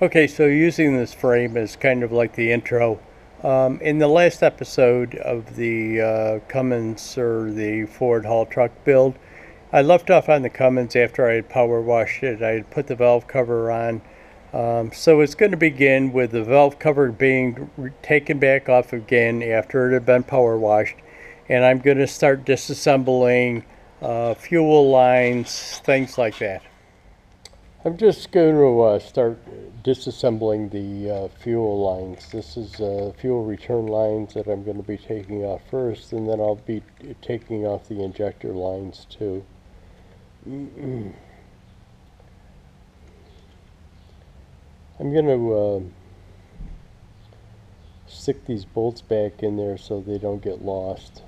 Okay, so using this frame as kind of like the intro. In the last episode of the Cummins or the Ford haul truck build, I left off on the Cummins after I had power washed it. I had put the valve cover on. So it's going to begin with the valve cover being taken back off again after it had been power washed. And I'm going to start disassembling fuel lines, things like that. I'm just going to start disassembling the fuel lines. This is fuel return lines that I'm going to be taking off first, and then I'll be taking off the injector lines too. I'm going to stick these bolts back in there so they don't get lost.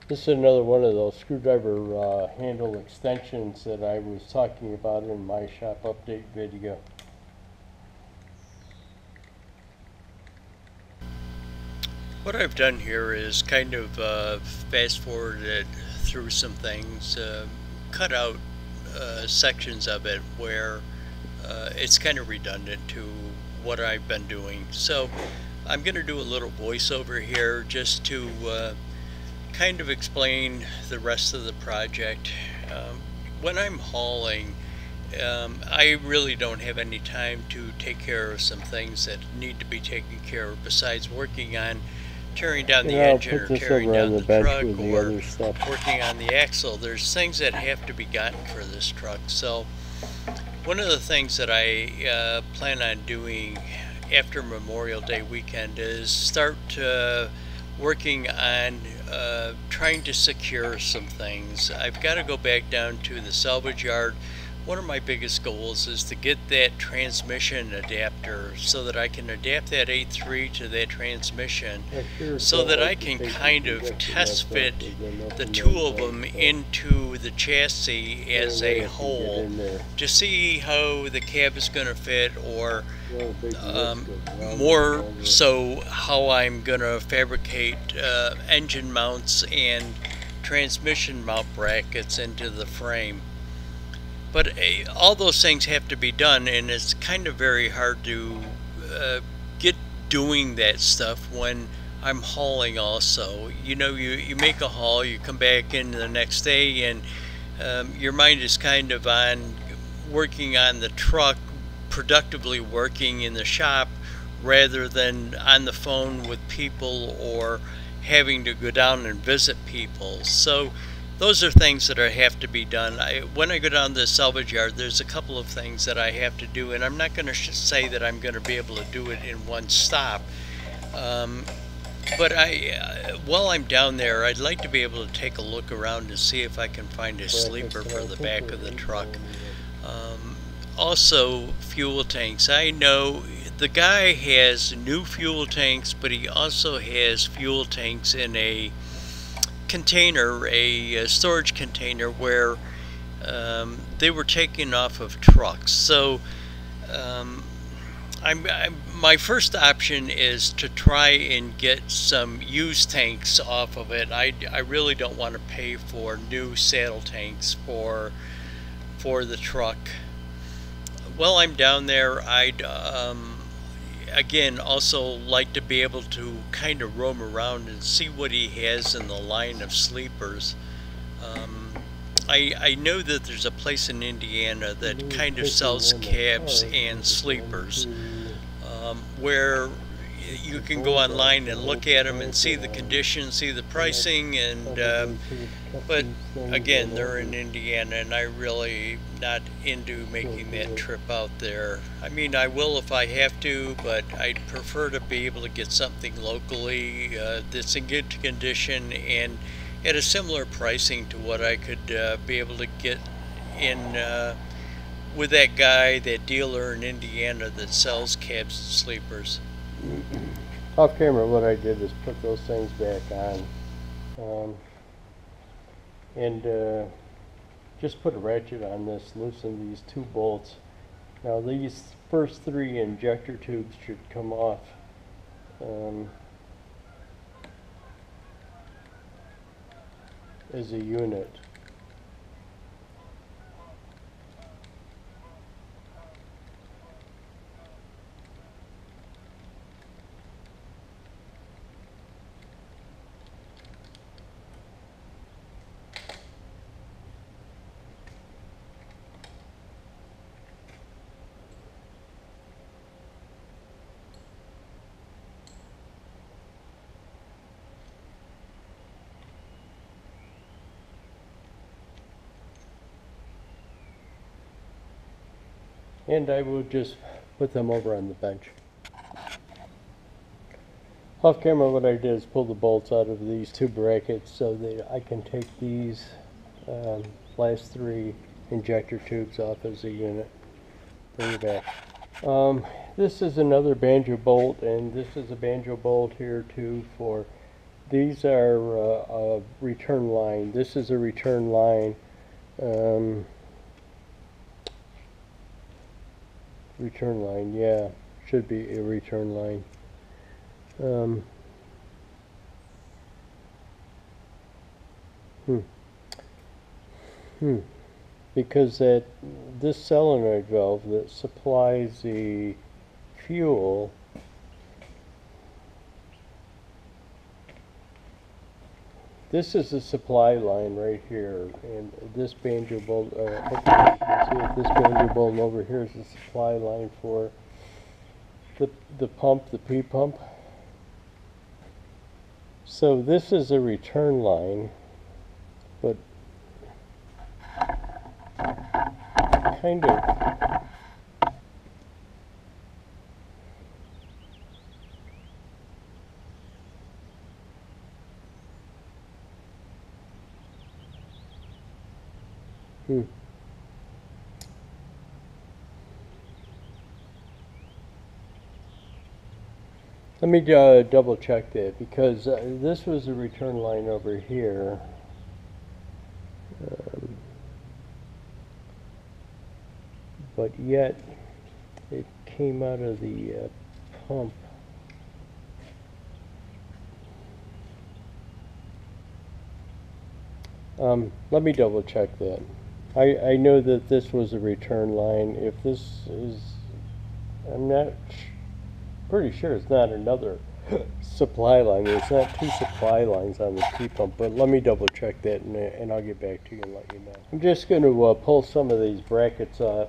This is another one of those screwdriver handle extensions that I was talking about in my shop update video. What I've done here is kind of fast forwarded through some things, cut out sections of it where it's kind of redundant to what I've been doing. So I'm going to do a little voiceover here just to kind of explain the rest of the project. When I'm hauling, I really don't have any time to take care of some things that need to be taken care of besides working on tearing down the engine or tearing down the truck or working on the axle. There's things that have to be gotten for this truck. So one of the things that I plan on doing after Memorial Day weekend is start working on trying to secure some things. I've got to go back down to the salvage yard. One of my biggest goals is to get that transmission adapter so that I can adapt that 8.3 to that transmission so that I can kind of test fit the two of them into the chassis as a whole to see how the cab is going to fit, or more so how I'm going to fabricate engine mounts and transmission mount brackets into the frame. But all those things have to be done, and it's kind of very hard to get doing that stuff when I'm hauling also. You know, you make a haul, you come back in the next day, and your mind is kind of on working on the truck, productively working in the shop, rather than on the phone with people or having to go down and visit people. So those are things that have to be done. When I go down to the salvage yard, there's a couple of things that I have to do, and I'm not going to say that I'm going to be able to do it in one stop. But while I'm down there, I'd like to be able to take a look around and see if I can find a sleeper for the back of the truck. Also, fuel tanks. I know the guy has new fuel tanks, but he also has fuel tanks in a container, a storage container, where they were taken off of trucks. So my first option is to try and get some used tanks off of it. I really don't want to pay for new saddle tanks for the truck. While I'm down there, I'd again also like to be able to kind of roam around and see what he has in the line of sleepers. I know that there's a place in Indiana that kind of sells cabs and sleepers, where you can go online and look at them and see the condition, see the pricing, and but again, they're in Indiana, and I really not into making that trip out there. I mean, I will if I have to, but I'd prefer to be able to get something locally that's in good condition and at a similar pricing to what I could be able to get in with that guy, that dealer in Indiana that sells cabs and sleepers. Off camera, what I did is put those things back on, and just put a ratchet on this, loosen these two bolts. Now these first three injector tubes should come off. as a unit. And I will just put them over on the bench. Off camera, what I did is pull the bolts out of these two brackets so that I can take these last three injector tubes off as a unit. Bring it back. This is another banjo bolt, and this is a banjo bolt here too for, these are a return line. This is a return line. Return line, yeah, should be a return line. Because this solenoid valve that supplies the fuel this is the supply line right here, and this banjo bolt, hopefully you can see it, this banjo bolt over here is the supply line for the pump, the P pump. So this is a return line, but kind of Let me double check that, because this was a return line over here. But yet it came out of the pump. Let me double check that. I know that this was a return line. If this is, I'm not pretty sure it's not another supply line. There's not two supply lines on the P pump, but let me double check that, and I'll get back to you and let you know. I'm just going to pull some of these brackets off.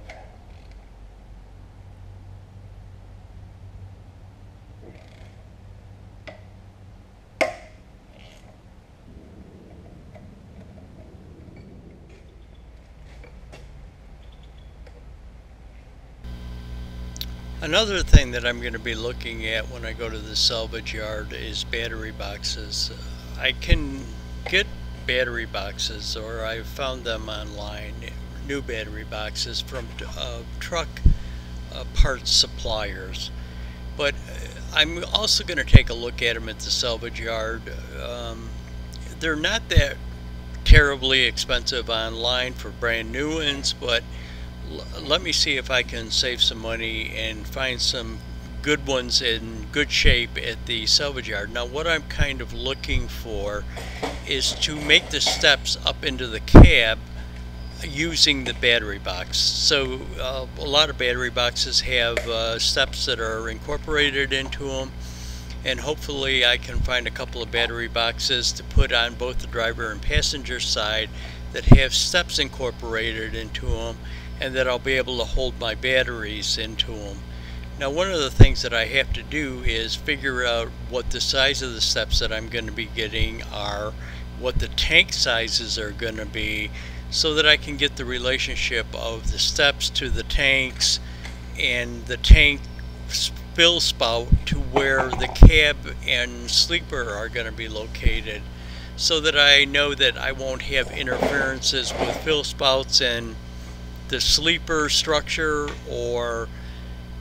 Another thing that I'm going to be looking at when I go to the salvage yard is battery boxes. I can get battery boxes, or I've found them online, new battery boxes from truck parts suppliers. But I'm also going to take a look at them at the salvage yard. They're not that terribly expensive online for brand new ones, but let me see if I can save some money and find some good ones in good shape at the salvage yard. Now, what I'm kind of looking for is to make the steps up into the cab using the battery box. So a lot of battery boxes have steps that are incorporated into them, and hopefully I can find a couple of battery boxes to put on both the driver and passenger side that have steps incorporated into them, and that I'll be able to hold my batteries into them. Now, one of the things that I have to do is figure out what the size of the steps that I'm going to be getting are, what the tank sizes are going to be, so that I can get the relationship of the steps to the tanks and the tank fill spout to where the cab and sleeper are going to be located, so that I know that I won't have interferences with fill spouts and the sleeper structure, or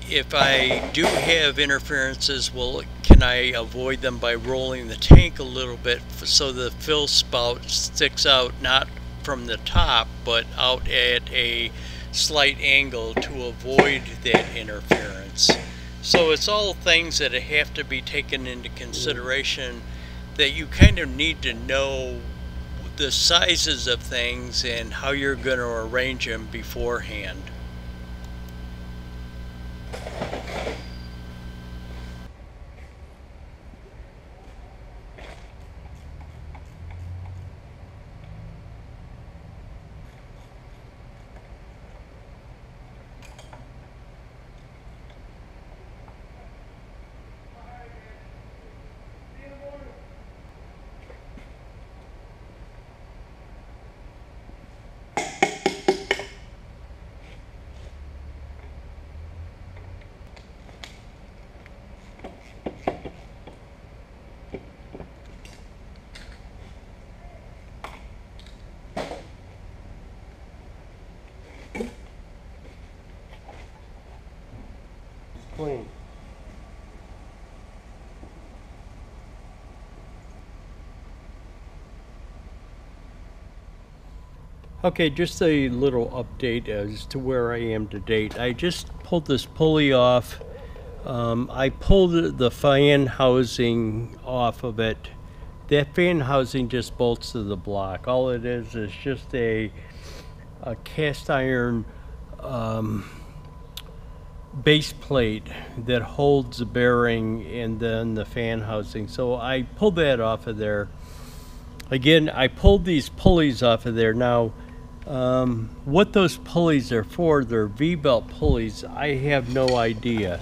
if I do have interferences, well, can I avoid them by rolling the tank a little bit so the fill spout sticks out not from the top but out at a slight angle to avoid that interference. So it's all things that have to be taken into consideration, that you kind of need to know the sizes of things and how you're going to arrange them beforehand. Clean. Okay, just a little update as to where I am to date. I just pulled this pulley off. I pulled the fan housing off of it. That fan housing just bolts to the block. All it is just a cast iron base plate that holds the bearing and then the fan housing. So I pulled that off of there. Again, I pulled these pulleys off of there. Now, what those pulleys are for, they're V-belt pulleys, I have no idea.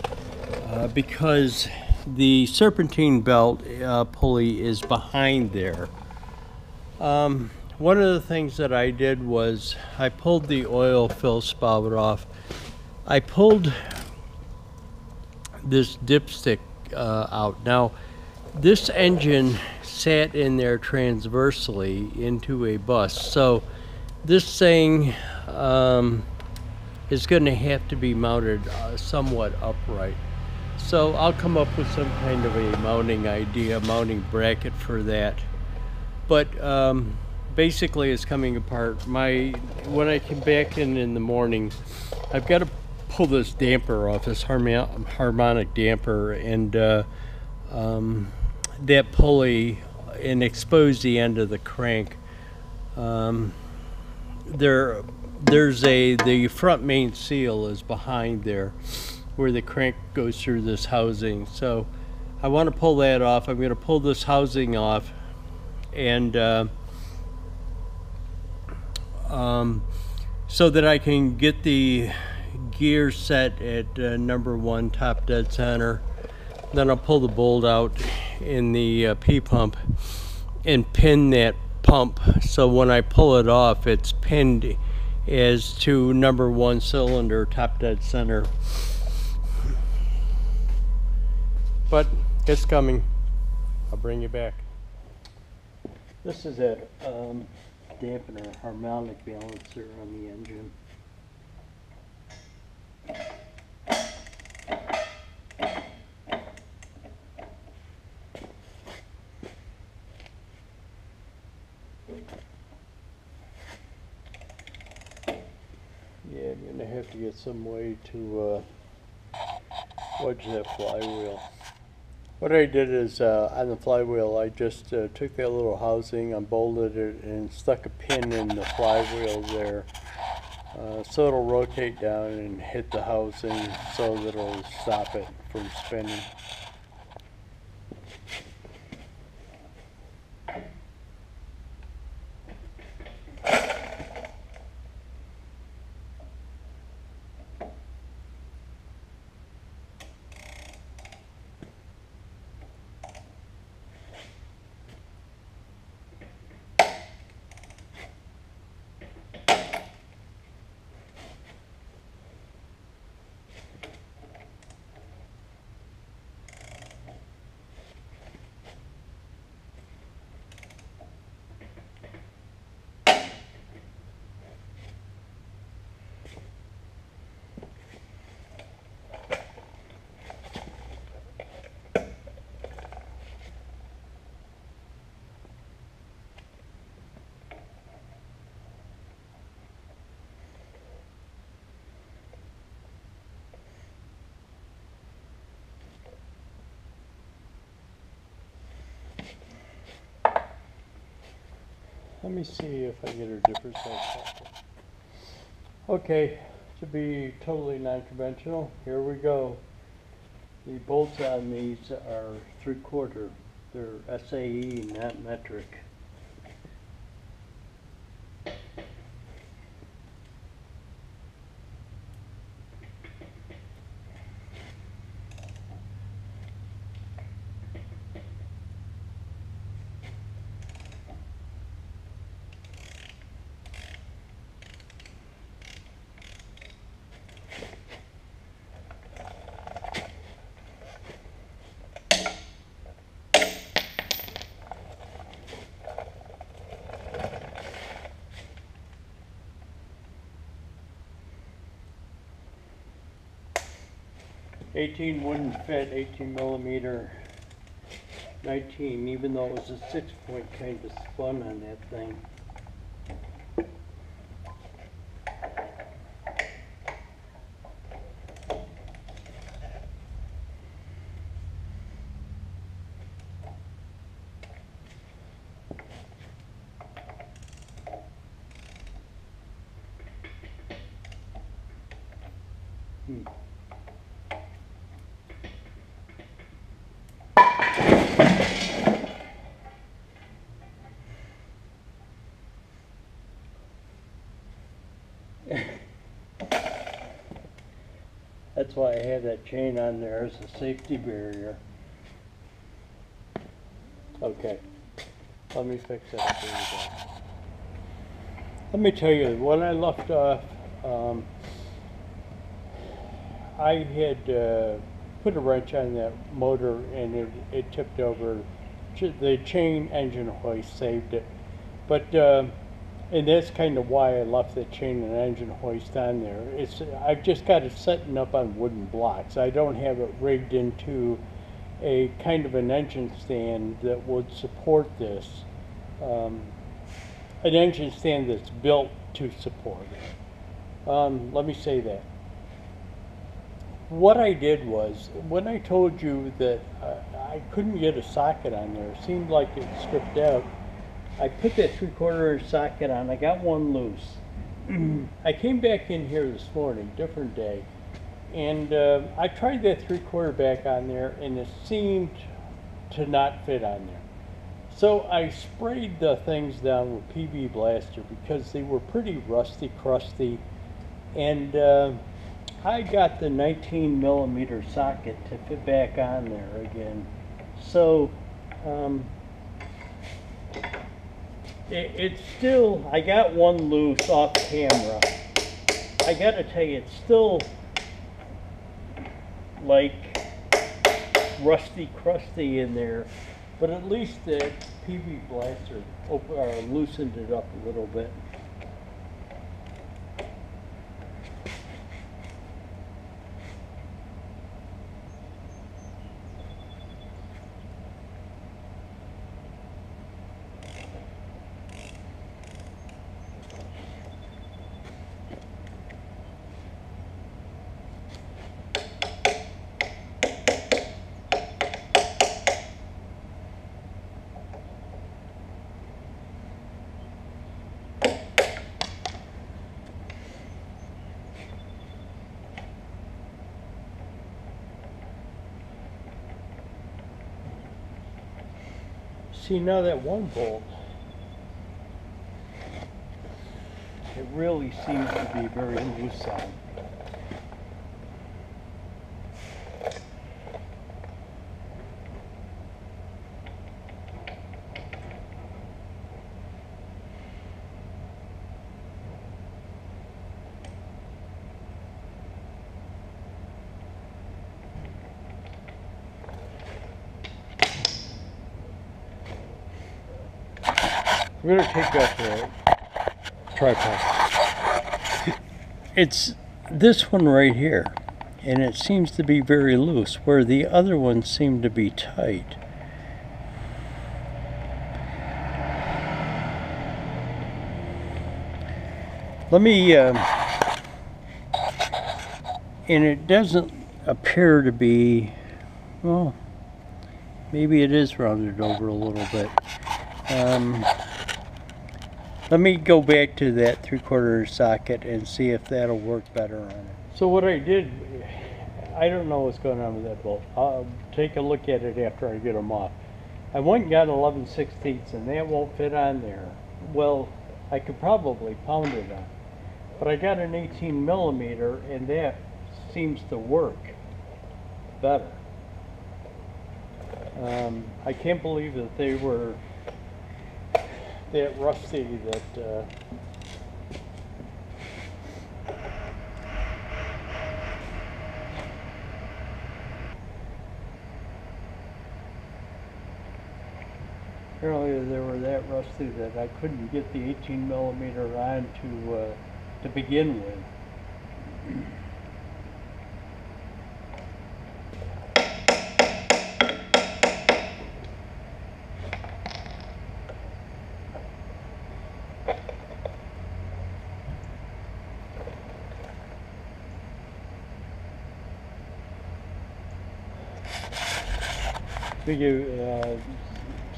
Because the serpentine belt pulley is behind there. One of the things that I did was I pulled the oil fill spout off. I pulled this dipstick out. Now, this engine sat in there transversely into a bus, so this thing is going to have to be mounted somewhat upright. So I'll come up with some kind of a mounting bracket for that. But basically it's coming apart. When I come back in the morning, I've got to pull this damper off, this harmonic damper, and that pulley, and expose the end of the crank. The front main seal is behind there, where the crank goes through this housing. So I want to pull that off. I'm going to pull this housing off, and so that I can get the gear set at number 1 top dead center. Then I'll pull the bolt out in the P-pump and pin that pump, so when I pull it off it's pinned as to number 1 cylinder top dead center. But it's coming. I'll bring you back. This is a dampener harmonic balancer on the engine. Yeah, I'm going to have to get some way to wedge that flywheel. What I did is on the flywheel, I just took that little housing, unbolted it, and stuck a pin in the flywheel there, so it'll rotate down and hit the housing so that it'll stop it from spinning. Let me see if I get a different size socket. Okay, to be totally non-conventional, here we go. The bolts on these are 3/4. They're SAE, not metric. '18 wouldn't fit, 18 millimeter, 19, even though it was a 6-point, kind of spun on that thing. That's why I have that chain on there as a safety barrier. Okay, let me fix that. There we go. Let me tell you, when I left off, I had put a wrench on that motor and it tipped over. The chain engine hoist saved it. But and that's kind of why I left the chain and engine hoist on there. I've just got it setting up on wooden blocks. I don't have it rigged into a kind of an engine stand that would support this. An engine stand that's built to support it. Let me say that. What I did was, when I told you that I couldn't get a socket on there, it seemed like it stripped out, I put that 3/4 inch socket on. I got one loose. I came back in here this morning, different day, and I tried that 3/4 back on there, and it seemed to not fit on there. So I sprayed the things down with PB Blaster because they were pretty rusty, crusty, and I got the 19 millimeter socket to fit back on there again. So it's still, I got one loose off camera. I gotta tell you, it's still like rusty, crusty in there, but at least the PB Blaster loosened it up a little bit. See, now that one bolt, it really seems to be very loose on. I'm going to take off the tripod. It's this one right here, and it seems to be very loose, where the other ones seem to be tight. Let me, and it doesn't appear to be, well, maybe it is rounded over a little bit. Let me go back to that 3/4 socket and see if that'll work better on it. So what I did, I don't know what's going on with that bolt. I'll take a look at it after I get them off. I went and got 11/16 and that won't fit on there. Well, I could probably pound it on, but I got an 18mm and that seems to work better. I can't believe that they were that rusty that apparently they were that rusty that I couldn't get the 18mm on to begin with.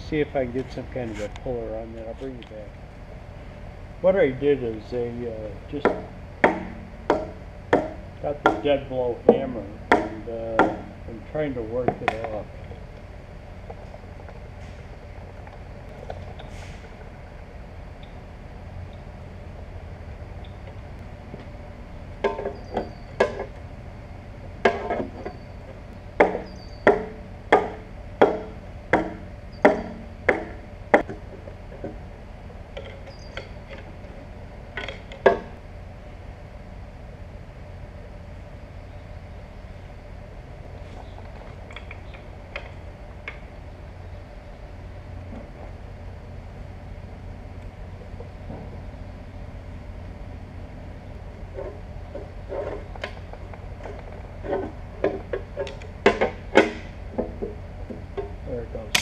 See if I can get some kind of a puller on that. I'll bring you back. What I did is I just got the dead blow hammer and I'm trying to work it off. There it goes.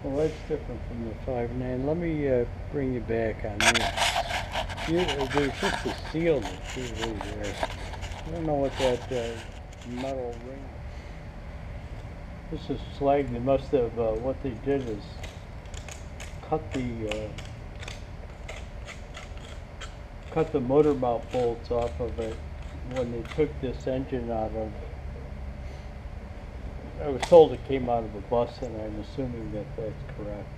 Well, that's different from the 5.9. Let me bring you back on this. There's just a seal that's usually there. I don't know what that metal ring. This is slag. They must have, what they did is cut the motor mount bolts off of it when they took this engine out of. I was told it came out of a bus, and I'm assuming that that's correct.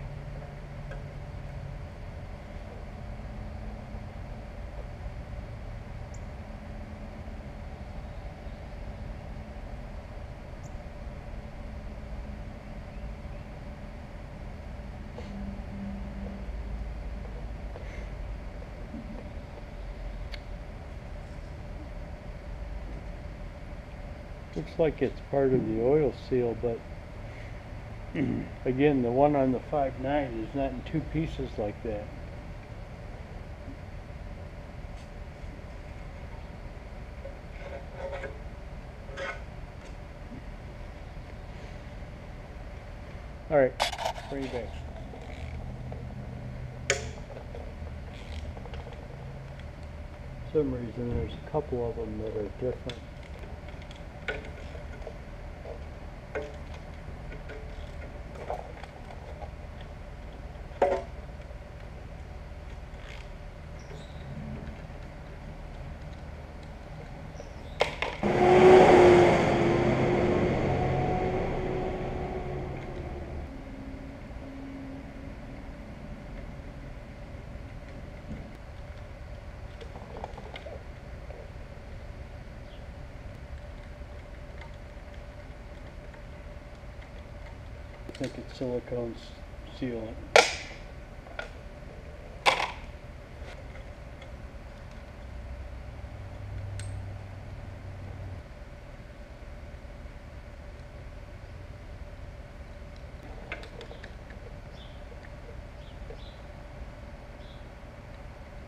Looks like it's part of the oil seal, but again, the one on the 5.9 is not in two pieces like that. All right, bring it back. For some reason, there's a couple of them that are different. I think it's silicone sealant.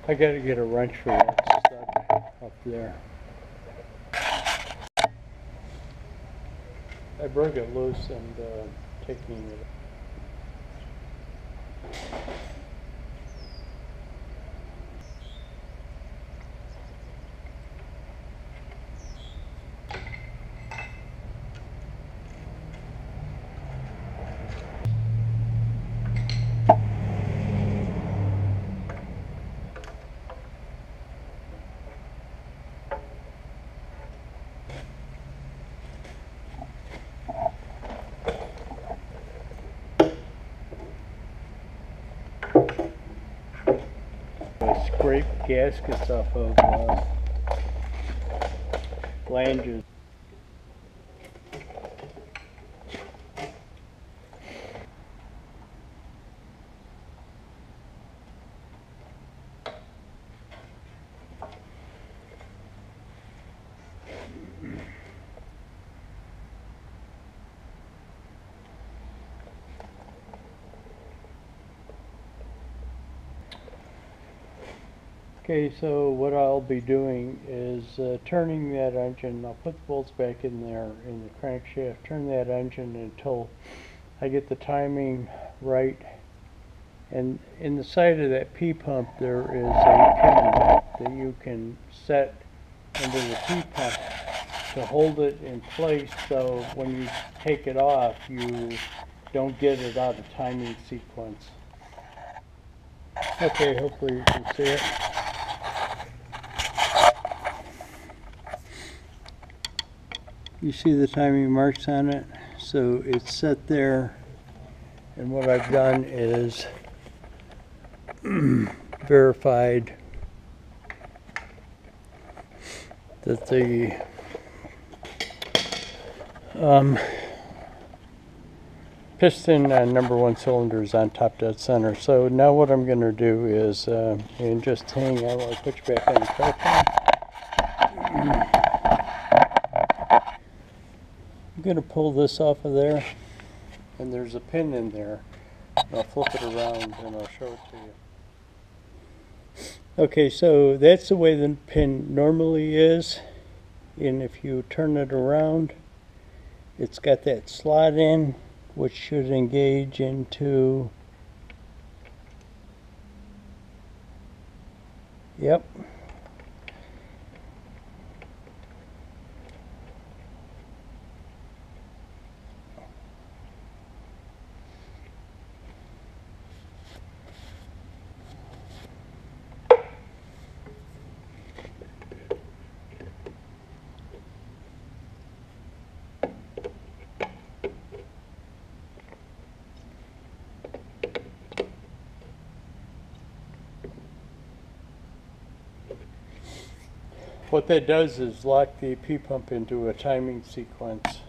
I gotta get a wrench for that stud up there. I broke it loose and taking it. scrape gaskets off of flanges. Okay, so what I'll be doing is turning that engine. I'll put the bolts back in there in the crankshaft, turn that engine until I get the timing right. And in the side of that P-pump there is a pin that you can set into the P-pump to hold it in place, so when you take it off you don't get it out of timing sequence. Okay, hopefully you can see it. You see the timing marks on it, so it's set there, and what I've done is verified that the piston number 1 cylinder is on top dead center. So now what I'm going to do is, and just hang on while I put you back on the traction. I'm going to pull this off of there, and there's a pin in there. I'll flip it around and I'll show it to you. Okay, so that's the way the pin normally is, and if you turn it around, it's got that slot in, which should engage into, yep. What that does is lock the P-pump into a timing sequence.